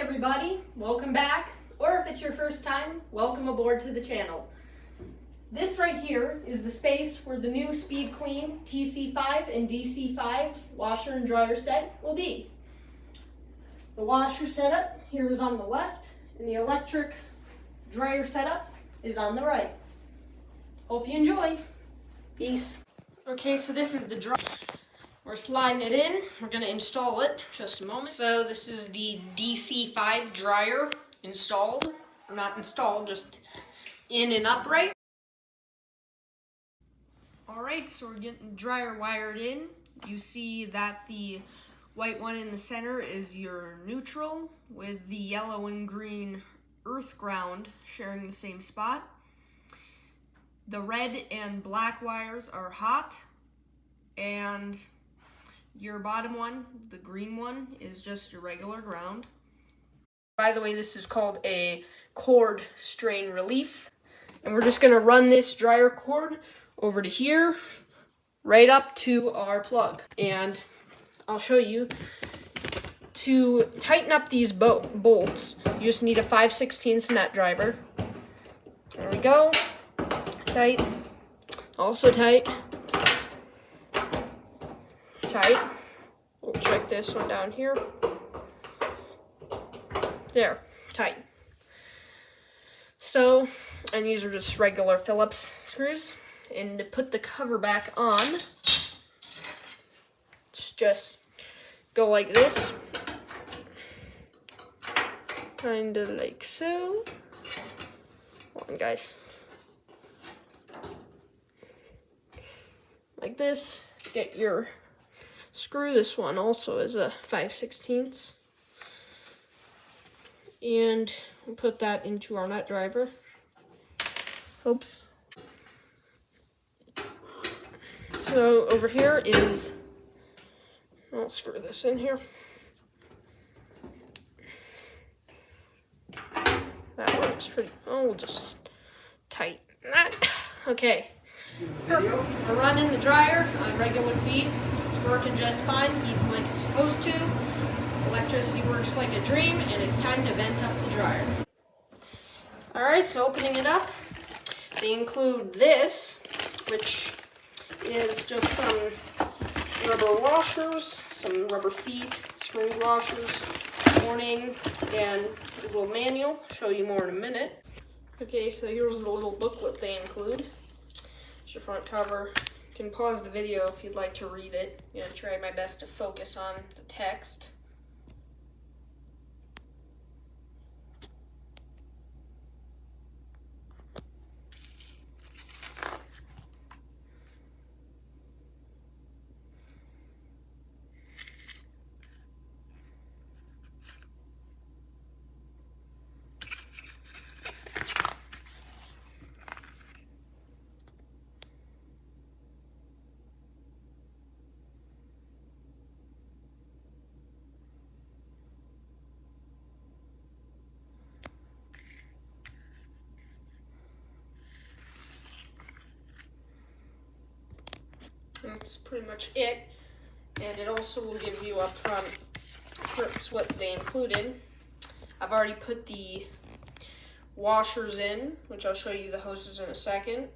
everybody, welcome back, or if it's your first time, welcome aboard to the channel. This right here is the space where the new Speed Queen TC5 and DC5 washer and dryer set will be. The washer setup here is on the left, and the electric dryer setup is on the right. Hope you enjoy. Peace. Okay, so this is the dryer. We're sliding it in. We're going to install it. Just a moment. So this is the DC5 dryer installed. Or not installed, just in and upright. Alright, so we're getting the dryer wired in. You see that the white one in the center is your neutral, with the yellow and green earth ground sharing the same spot. The red and black wires are hot, and your bottom one, the green one, is just your regular ground. By the way, this is called a cord strain relief. And we're just going to run this dryer cord over to here, right up to our plug. And I'll show you. To tighten up these bolts, you just need a 5/16 nut driver. There we go. Tight. Also tight. Tight. We'll check this one down here. There, tight. So, and these are just regular Phillips screws. And to put the cover back on, just go like this. Kind of like so. Hold on, guys. Like this. Get your screw. This one also is a 5/16. And we'll put that into our nut driver. Oops. So over here is, I'll screw this in here. That works pretty, we'll just tighten that. Okay. Perfect. We're running the dryer on regular feed. It's working just fine, even like it's supposed to. Electricity works like a dream, and it's time to vent up the dryer. Alright, so opening it up, they include this, which is just some rubber washers, some rubber feet, spring washers, warning, and a little manual. I'll show you more in a minute. Okay, so here's the little booklet they include. It's your front cover. You can pause the video if you'd like to read it. I'm going to try my best to focus on the text. That's pretty much it, and it also will give you up front what they included. I've already put the washers in, which I'll show you the hoses in a second.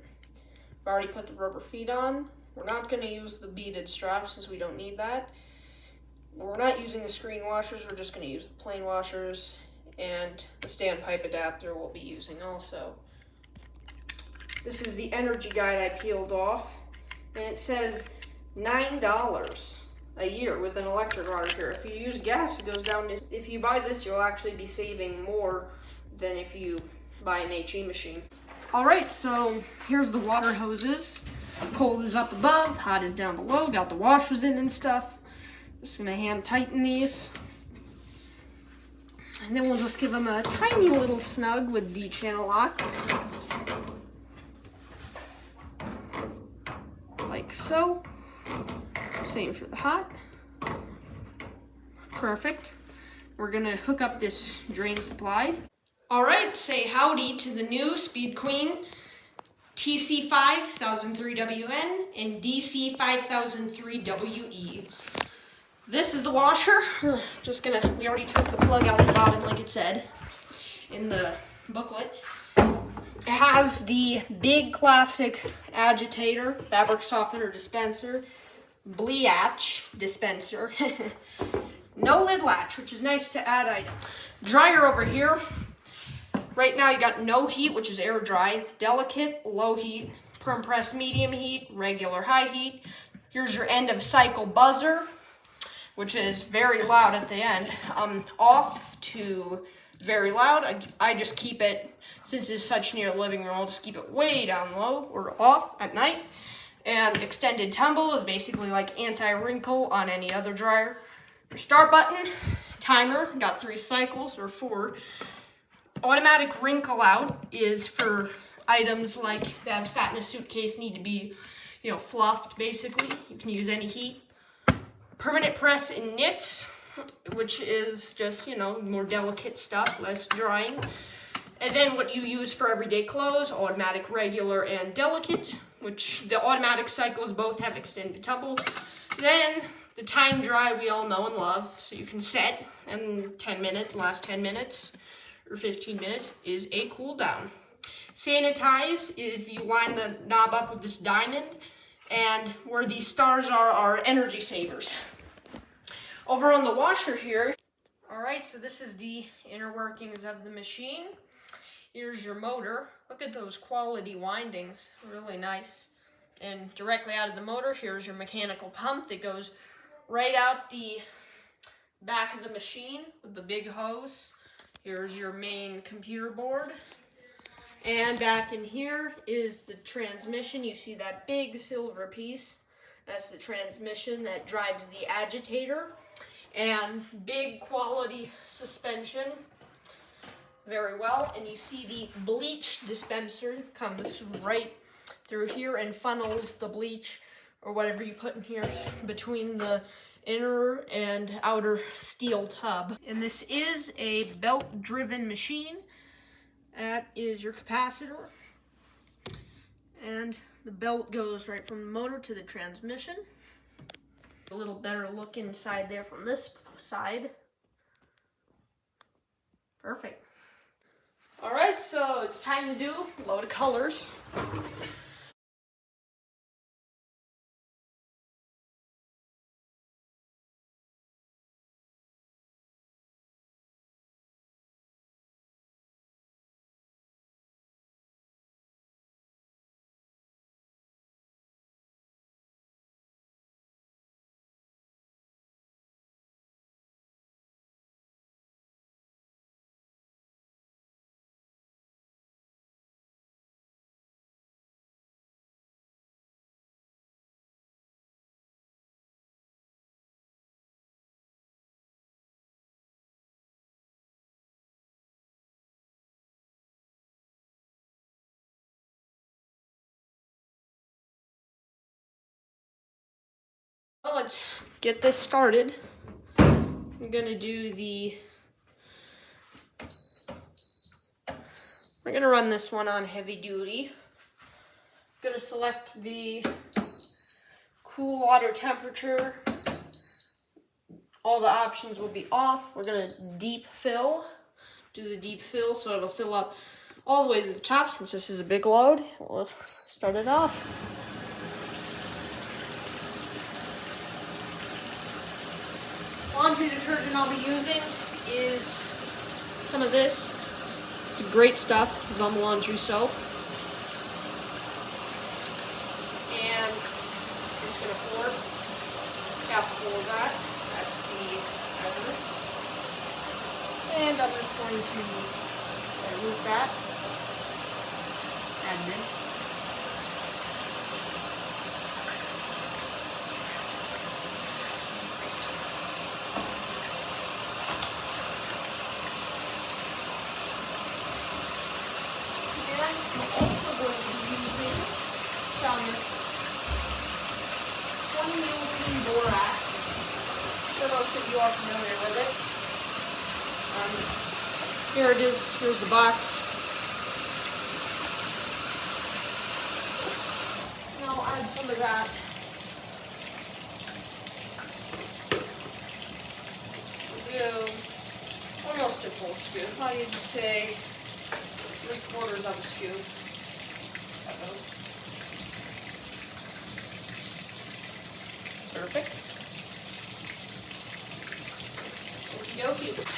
I've already put the rubber feet on. We're not going to use the beaded straps since we don't need that. We're not using the screen washers, we're just going to use the plain washers, and the standpipe adapter we'll be using also. This is the energy guide I peeled off. And it says $9 a year with an electric water here. If you use gas, it goes down to, if you buy this, you'll actually be saving more than if you buy an HE machine. Alright, so here's the water hoses. Cold is up above, hot is down below. Got the washers in and stuff. Just gonna hand tighten these. And then we'll just give them a tiny little snug with the channel locks. Like so. Same for the hot. Perfect. We're gonna hook up this drain supply. Alright, say howdy to the new Speed Queen TC5 1003WN and DC5 1003WE. This is the washer. We already took the plug out of the bottom like it said in the booklet. It has the big classic agitator, fabric softener dispenser, bleach dispenser, no lid latch, which is nice to add item. Dryer over here. Right now you got no heat, which is air dry, delicate, low heat, perm press medium heat, regular high heat. Here's your end of cycle buzzer, which is very loud at the end. Off to very loud. I just keep it, since it's such near the living room, I'll just keep it way down low or off at night. And extended tumble is basically like anti-wrinkle on any other dryer. Your start button, timer, got 3 cycles or 4. Automatic wrinkle out is for items like that have sat in a suitcase, need to be, fluffed basically. You can use any heat. Permanent press in knits, which is just, more delicate stuff, less drying. And then what you use for everyday clothes, automatic, regular, and delicate, which the automatic cycles both have extended tumble. Then the time dry we all know and love, so you can set, and 10 minutes, last 10 minutes or 15 minutes is a cool down. Sanitize, if you line the knob up with this diamond, and where these stars are energy savers. Over on the washer here, alright, so this is the inner workings of the machine. Here's your motor. Look at those quality windings, really nice. And directly out of the motor, here's your mechanical pump that goes right out the back of the machine with the big hose. Here's your main computer board. And back in here is the transmission. You see that big silver piece? That's the transmission that drives the agitator. And big quality suspension. Very well. And you see the bleach dispenser comes right through here and funnels the bleach or whatever you put in here between the inner and outer steel tub. And this is a belt-driven machine. That is your capacitor. And the belt goes right from the motor to the transmission. A little better look inside there from this side. Perfect. Alright, so it's time to do a load of colors. Well, let's get this started. I'm gonna we're gonna run this one on heavy duty. I'm gonna select the cool water temperature. All the options will be off. We're gonna deep fill. Do the deep fill so it'll fill up all the way to the top since this is a big load. We'll start it off. Laundry detergent I'll be using is some of this. It's great stuff. It's on the laundry soap. And I'm just going to pour half full of that. That's the measurement. And I'm just going to remove that. Add it in. I'm also going to be using some 2018 borax. I'm sure most of you are familiar with it. Here it is. Here's the box. And I'll add some of that scoop, almost a full scoop. I'd say 3/4 of a scoop. Perfect. Okie dokie.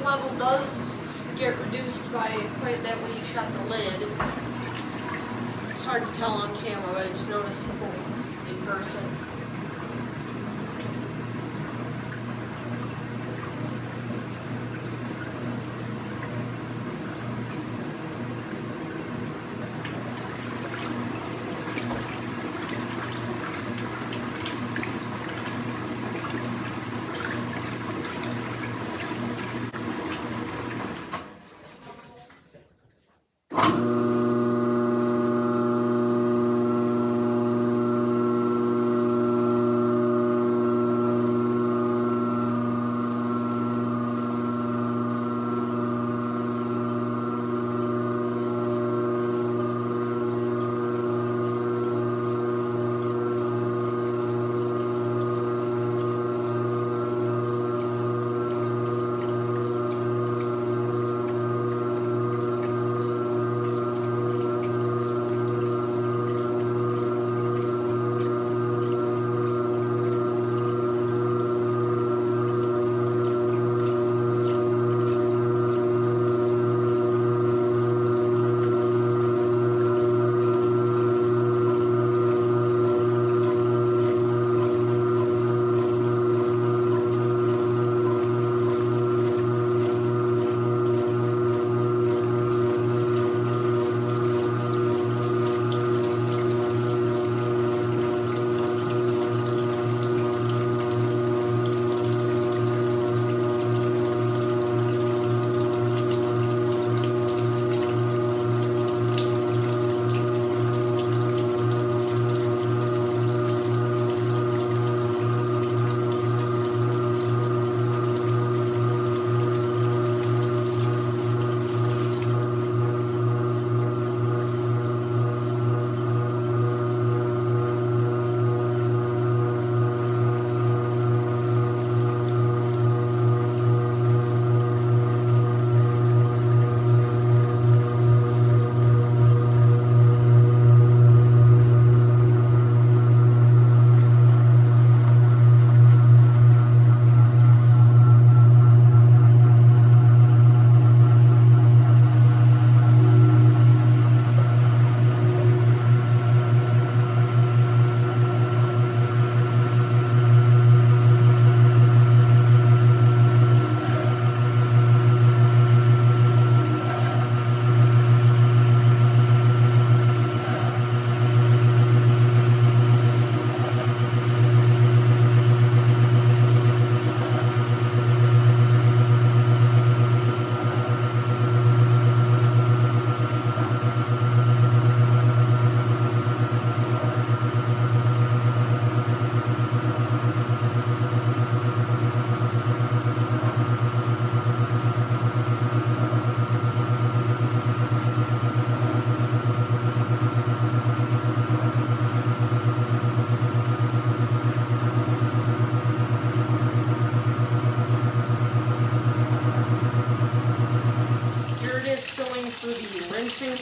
Level does get reduced by quite a bit when you shut the lid. It's hard to tell on camera, but it's noticeable in person.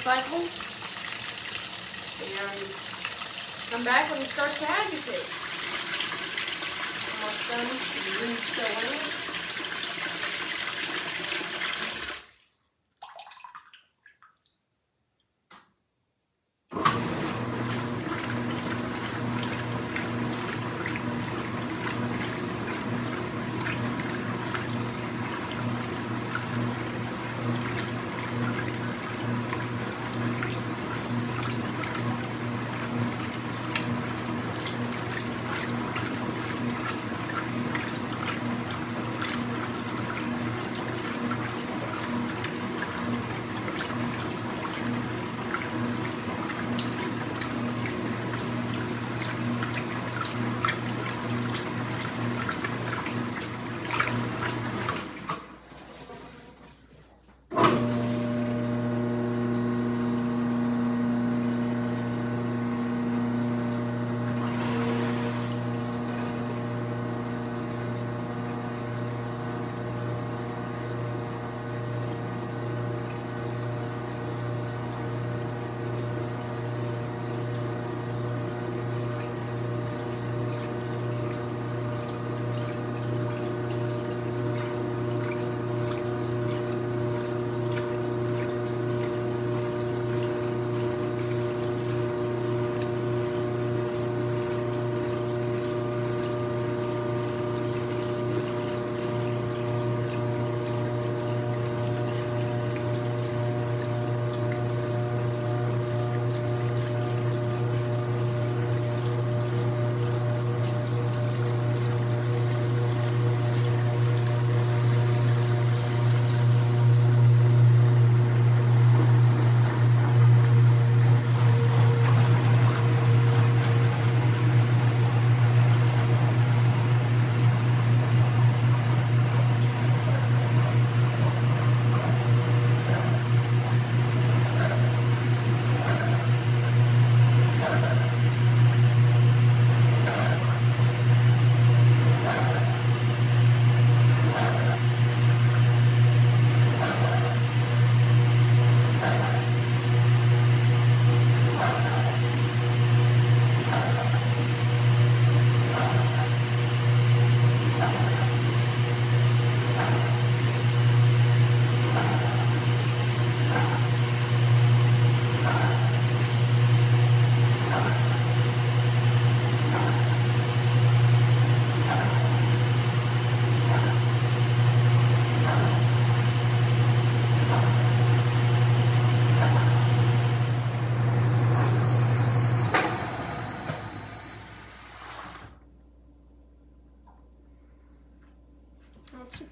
cycle. And come back when it starts to agitate. Almost done. Re-spilling.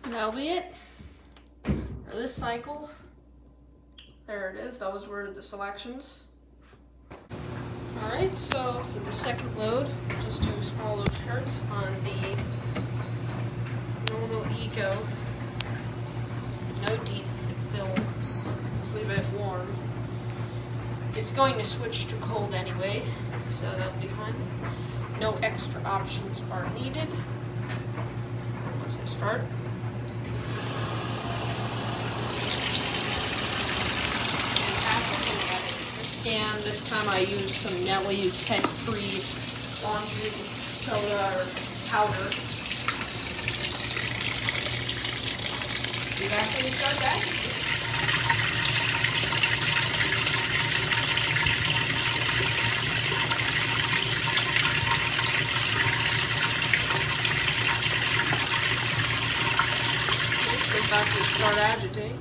That'll be it for this cycle. There it is. Those were the selections. Alright, so for the second load, just do all those shirts on the normal Eco. No deep fill. Just leave it warm. It's going to switch to cold anyway, so that'll be fine. No extra options are needed. Let's hit start. And this time I used some Nellie's scent-free laundry soda or powder. See that thing start that? Go back to start agitate.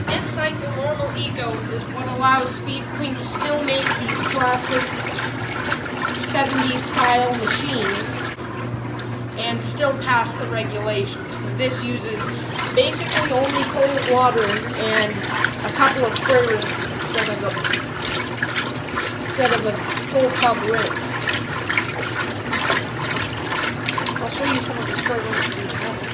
This cycle normal eco is what allows Speed Queen to still make these classic 70s style machines and still pass the regulations, because this uses basically only cold water and a couple of spray rinses instead of a full tub rinse. I'll show you some of the spray rinses in a moment.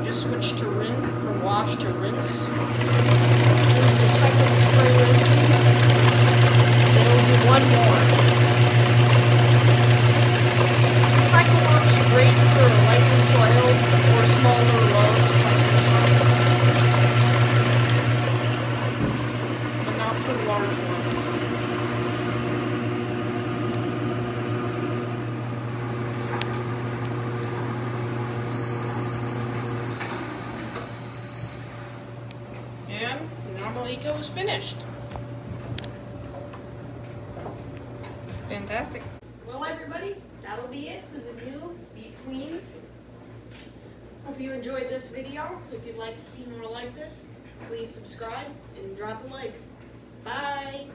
Switch to rinse, from wash to rinse. Here's the second spray rinse. Then we'll do one more. This cycle works great for lightly soiled or smaller loads like this one, but not for large ones. And the normal eco is finished. Fantastic. Well, everybody, that'll be it for the new Speed Queens. Hope you enjoyed this video. If you'd like to see more like this, please subscribe and drop a like. Bye.